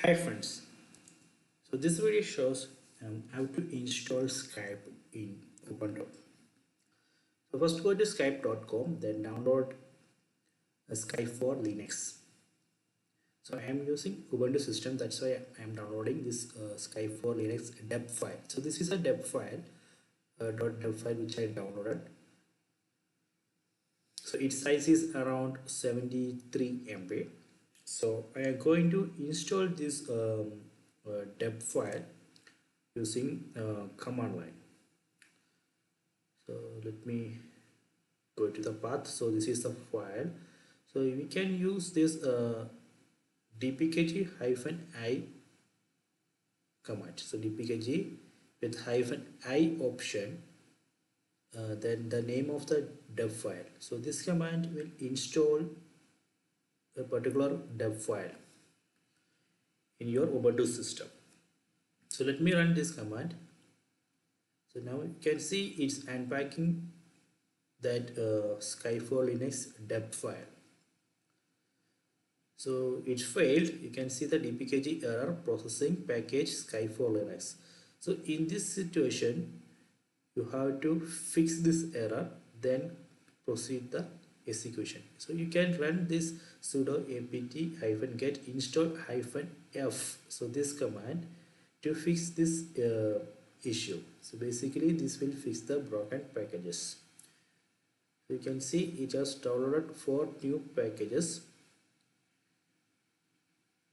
Hi friends, so this video shows how to install Skype in Ubuntu. So first go to skype.com, then download Skype for Linux. So I am using Ubuntu system, that's why I am downloading this Skype for Linux deb file. So this is a deb file, .deb file which I downloaded. So its size is around 73 MB. So I am going to install this deb file using command line. So let me go to the path. So this is the file. So we can use this dpkg-i command. So dpkg with -i option, then the name of the deb file. So this command will install a particular deb file in your Ubuntu system. So let me run this command. So now you can see it's unpacking that Skype for Linux deb file. So it failed. You can see the dpkg error processing package Skype for Linux. So in this situation, you have to fix this error, then proceed the execution. So you can run this sudo apt-get install-f. So this command to fix this issue. So basically this will fix the broken packages. So you can see it has downloaded 4 new packages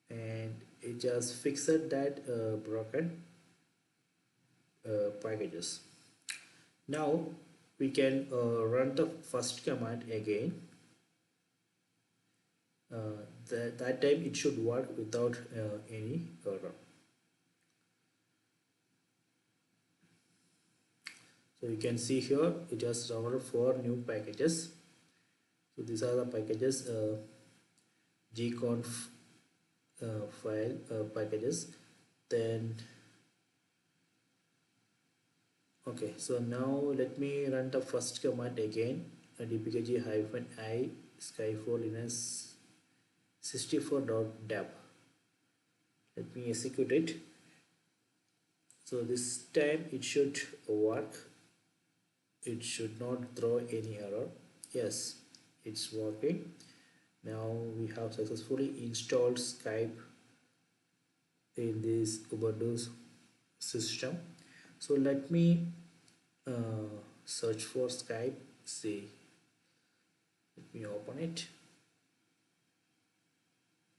and it just fixed that broken packages. Now we can run the first command again. That time it should work without any error. So you can see here it has downloaded 4 new packages. So these are the packages, gconf file packages. Then okay, so now let me run the first command again, dpkg-i Skype for Linux 64.deb. Let me execute it. So this time it should work. It should not throw any error. Yes, it's working. Now we have successfully installed Skype in this Ubuntu system. So let me search for Skype. See, let me open it.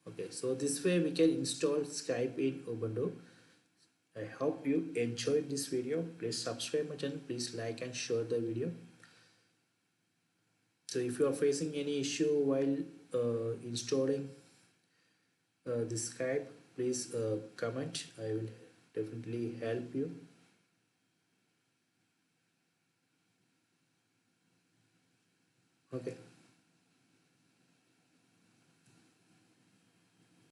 Okay, so this way we can install Skype in Ubuntu. I hope you enjoyed this video. Please subscribe my channel, please like and share the video. So if you are facing any issue while installing this Skype, please comment. I will definitely help you. Okay.